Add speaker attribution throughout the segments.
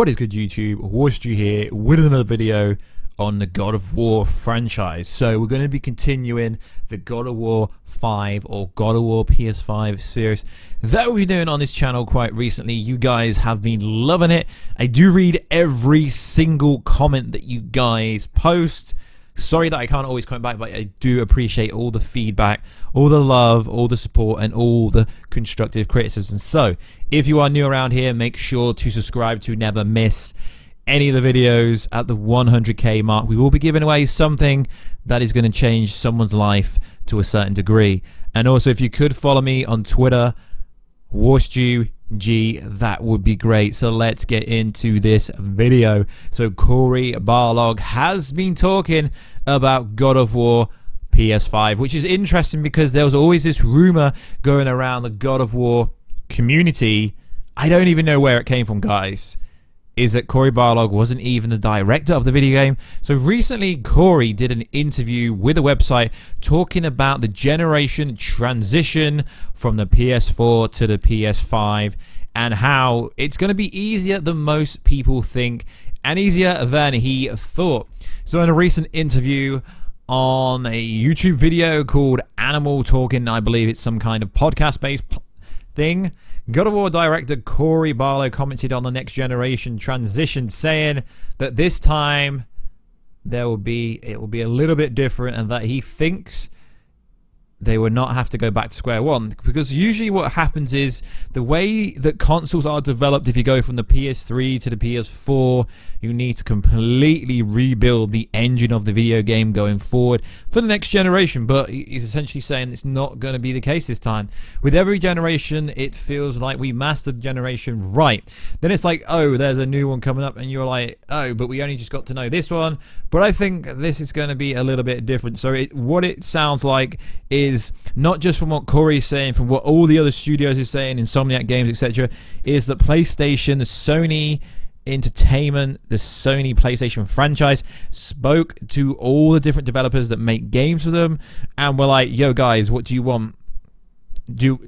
Speaker 1: What is good, YouTube? Warstu here with another video on the God of War franchise. So we're going to be continuing the God of War 5 or God of War PS5 series that we've been doing on this channel quite recently. You guys have been loving it. I do read every single comment that you guys post. Sorry that I can't always comment back, but I do appreciate all the feedback, all the love, all the support, and all the constructive criticism. So, if you are new around here, make sure to subscribe to never miss any of the videos. At the 100k mark, we will be giving away something that is going to change someone's life to a certain degree. And also, if you could follow me on Twitter, Warstu G, that would be great. So let's get into this video. So Cory Barlog has been talking about God of War PS5, which is interesting because there was always this rumor going around the God of War community. I don't even know where it came from, guys. Is that Cory Barlog wasn't even the director of the video game. So recently Cory did an interview with a website talking about the generation transition from the PS4 to the PS5 and how it's going to be easier than most people think and easier than he thought. So in a recent interview on a YouTube video called Animal Talking, I believe it's some kind of podcast based thing, God of War director Cory Barlog commented on the next generation transition, saying that this time it will be a little bit different and that he thinks they would not have to go back to square one, because usually what happens is the way that consoles are developed, if you go from the PS3 to the PS4, you need to completely rebuild the engine of the video game going forward for the next generation. But he's essentially saying it's not going to be the case this time. With every generation, it feels like we mastered the generation right. Then it's like, oh, there's a new one coming up, and you're like, oh, but we only just got to know this one. But I think this is going to be a little bit different. So what it sounds like is, not just from what Cory's saying, from what all the other studios is saying, Insomniac Games, etc., is that PlayStation, the Sony Entertainment, the Sony PlayStation franchise, spoke to all the different developers that make games for them and were like, yo guys, what do you want?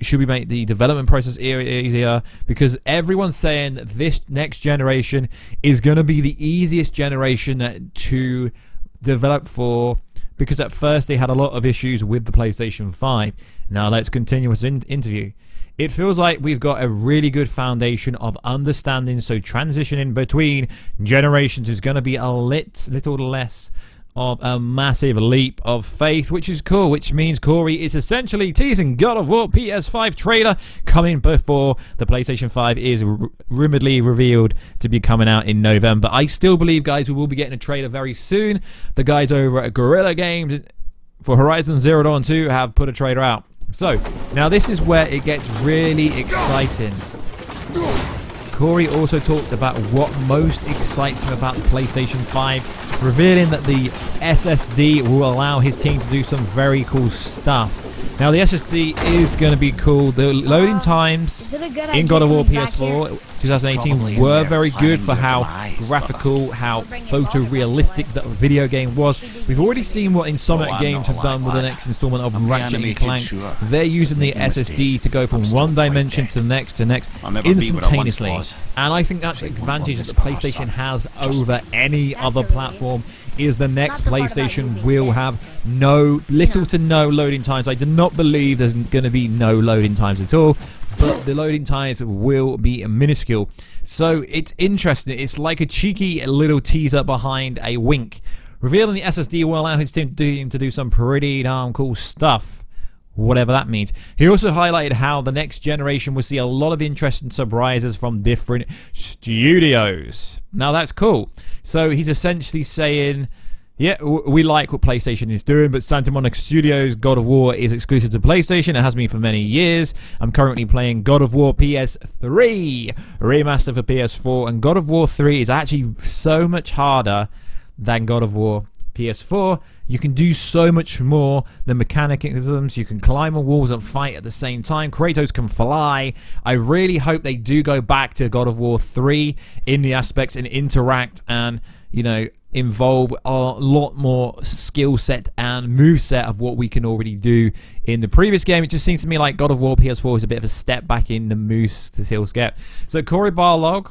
Speaker 1: Should we make the development process easier? Because everyone's saying that this next generation is going to be the easiest generation to develop for, because at first they had a lot of issues with the PlayStation 5. Now let's continue with this interview. It feels like we've got a really good foundation of understanding, so transitioning between generations is going to be a little less of a massive leap of faith, which is cool, which means Cory is essentially teasing God of War PS5 trailer coming before the PlayStation 5 is rumoredly revealed to be coming out in November. I still believe, guys, we will be getting a trailer very soon. The guys over at Guerrilla Games for Horizon Zero Dawn 2 have put a trailer out. So now this is where it gets really exciting. Cory also talked about what most excites him about the PlayStation 5, revealing that the SSD will allow his team to do some very cool stuff. Now the SSD is going to be cool. The loading times in God of War PS4 2018 were very good for how graphical, how photorealistic that video game was. We've already seen what Insomniac Games have done with the next installment of Ratchet & Clank. They're using the SSD to go from one dimension to the next instantaneously. And I think that's the advantage that the PlayStation has over any other platform, is the next PlayStation will have little to no loading times. I do not believe there's going to be no loading times at all, but the loading times will be minuscule. So it's interesting. It's like a cheeky little teaser behind a wink, revealing the SSD will allow his team to do some pretty darn cool stuff, whatever that means. He also highlighted how the next generation will see a lot of interesting surprises from different studios. Now that's cool. So he's essentially saying, yeah, we like what PlayStation is doing, but Santa Monica Studios' God of War is exclusive to PlayStation. It has been for many years. I'm currently playing God of War PS3 remaster for PS4, and God of War 3 is actually so much harder than God of War PS4. You can do so much more. The mechanisms, you can climb on walls and fight at the same time. Kratos can fly. I really hope they do go back to God of War 3 in the aspects and interact and, you know, involve a lot more skill set and move set of what we can already do in the previous game. It just seems to me like God of War PS4 is a bit of a step back in the move skill set. So Cory Barlog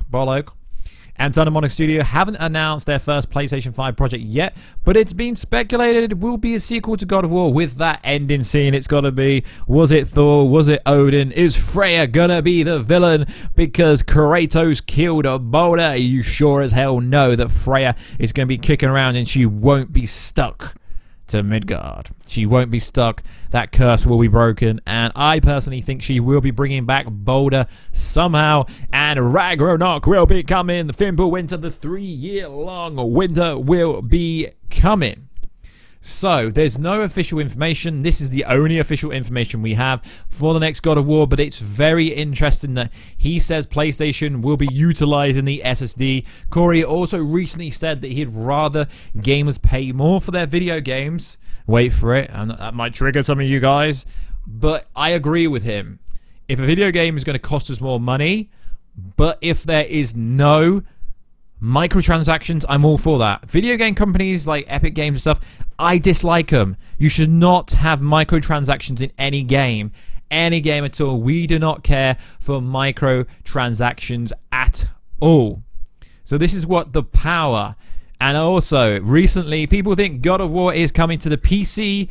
Speaker 1: and Santa Monica Studio haven't announced their first PlayStation 5 project yet, but it's been speculated it will be a sequel to God of War with that ending scene. It's got to be, was it Thor? Was it Odin? Is Freya gonna be the villain because Kratos killed a boulder? You sure as hell know that Freya is going to be kicking around and she won't be stuck to Midgard. She won't be stuck. That curse will be broken, and I personally think she will be bringing back Boulder somehow, and Ragnarok will be coming. The Fimbul Winter, the 3-year-long winter will be coming. So, there's no official information. This is the only official information we have for the next God of War, but it's very interesting that he says PlayStation will be utilizing the SSD. Cory also recently said that he'd rather gamers pay more for their video games. Wait for it, and that might trigger some of you guys, but I agree with him. If a video game is going to cost us more money, but if there is no microtransactions, I'm all for that. Video game companies like Epic Games and stuff, I dislike them. You should not have microtransactions in any game at all. We do not care for microtransactions at all. So this is what the power. And also, recently, people think God of War is coming to the PC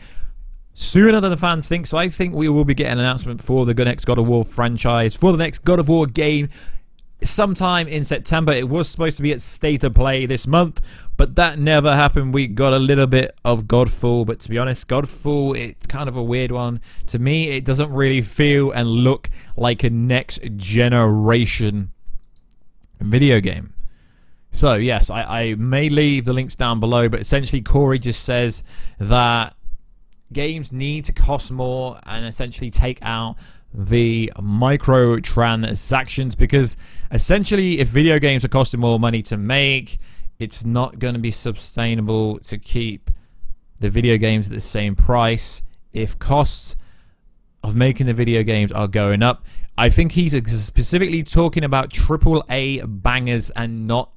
Speaker 1: sooner than the fans think. So I think we will be getting an announcement for the next God of War franchise, for the next God of War game, sometime in September. It was supposed to be at State of Play this month, but that never happened. We got a little bit of Godfall, but to be honest, Godfall, it's kind of a weird one. To me, it doesn't really feel and look like a next generation video game. So yes, I may leave the links down below, but essentially Cory just says that games need to cost more and essentially take out the microtransactions, because essentially if video games are costing more money to make, it's not going to be sustainable to keep the video games at the same price if costs of making the video games are going up. I think he's specifically talking about AAA bangers and not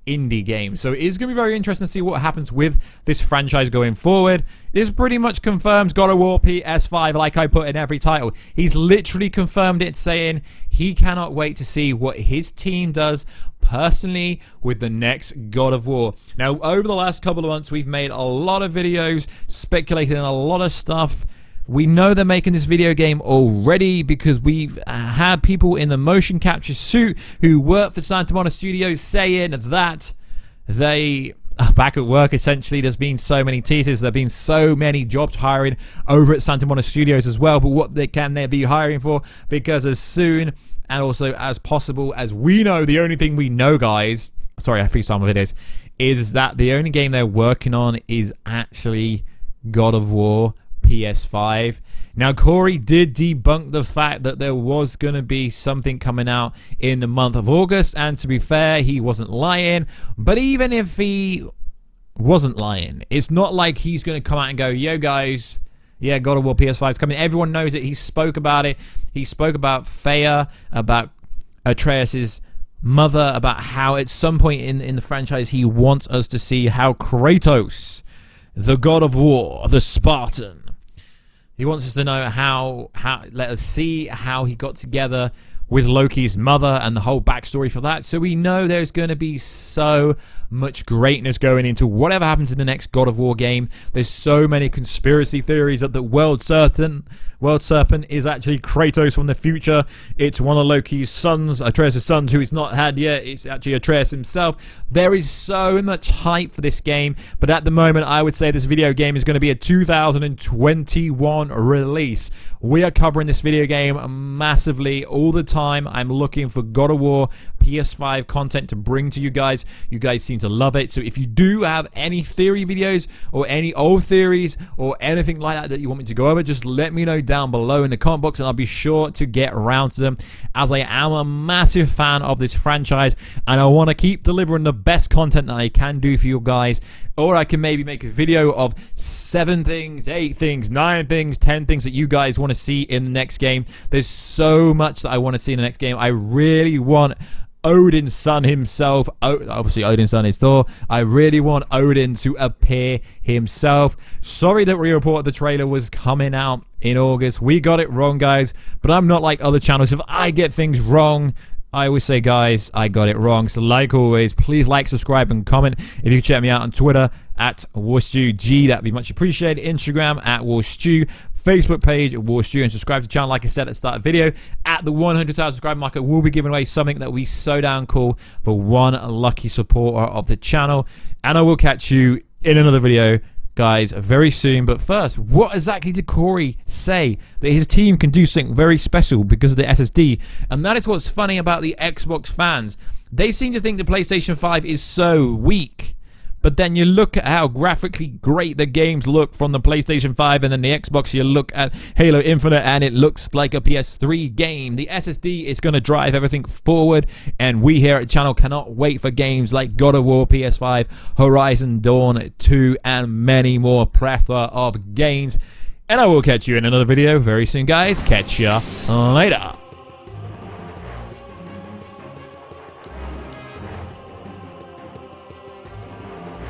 Speaker 1: indie games. So it is going to be very interesting to see what happens with this franchise going forward. This pretty much confirms God of War PS5, like I put in every title. He's literally confirmed it, saying he cannot wait to see what his team does personally with the next God of War. Now, over the last couple of months, we've made a lot of videos speculating on a lot of stuff. We know they're making this video game already because we've had people in the motion capture suit who work for Santa Monica Studios saying that they are back at work. Essentially, there's been so many teasers. There have been so many jobs hiring over at Santa Monica Studios as well. But what can they be hiring for? Because as soon and also as possible as we know, the only thing we know, guys, sorry, I freestyle my videos, is that the only game they're working on is actually God of War PS5. Now, Cory did debunk the fact that there was going to be something coming out in the month of August, and to be fair, he wasn't lying. But even if he wasn't lying, it's not like he's going to come out and go, yo guys, yeah, God of War PS5 is coming. Everyone knows it. He spoke about it. He spoke about Freya, about Atreus' mother, about how at some point in the franchise he wants us to see how Kratos, the God of War, the Spartan, he wants us to know how let us see how he got together with Loki's mother and the whole backstory for that. So we know there's going to be so much greatness going into whatever happens in the next God of War game. There's so many conspiracy theories that the World Serpent is actually Kratos from the future. It's one of Loki's sons, Atreus' sons, who he's not had yet. It's actually Atreus himself. There is so much hype for this game, but at the moment, I would say this video game is going to be a 2021 release. We are covering this video game massively all the time. I'm looking for God of War PS5 content to bring to you guys. You guys seem to love it. So if you do have any theory videos or any old theories or anything like that that you want me to go over, just let me know down below in the comment box and I'll be sure to get around to them, as I am a massive fan of this franchise and I want to keep delivering the best content that I can do for you guys. Or I can maybe make a video of 7 things, 8 things, 9 things, 10 things that you guys want to see in the next game. There's so much that I want to see in the next game. I really want Odin's son himself. Obviously, Odin's son is Thor. I really want Odin to appear himself. Sorry that we reported the trailer was coming out in August. We got it wrong, guys. But I'm not like other channels. If I get things wrong, I always say, guys, I got it wrong. So like always, please like, subscribe, and comment. If you can check me out on Twitter at WarstuG, that'd be much appreciated. Instagram at Warstu, Facebook page Warstu, and subscribe to the channel. Like I said at the start of the video, at the 100,000 subscriber mark, we'll be giving away something that will be so damn cool for one lucky supporter of the channel. And I will catch you in another video, guys, very soon. But first, what exactly did Cory say that his team can do something very special because of the SSD? And that is what's funny about the Xbox fans. They seem to think the PlayStation 5 is so weak, but then you look at how graphically great the games look from the PlayStation 5, and then the Xbox, you look at Halo Infinite and it looks like a PS3 game. The SSD is going to drive everything forward, and we here at the channel cannot wait for games like God of War PS5, Horizon Dawn 2, and many more plethora of games. And I will catch you in another video very soon, guys. Catch ya later.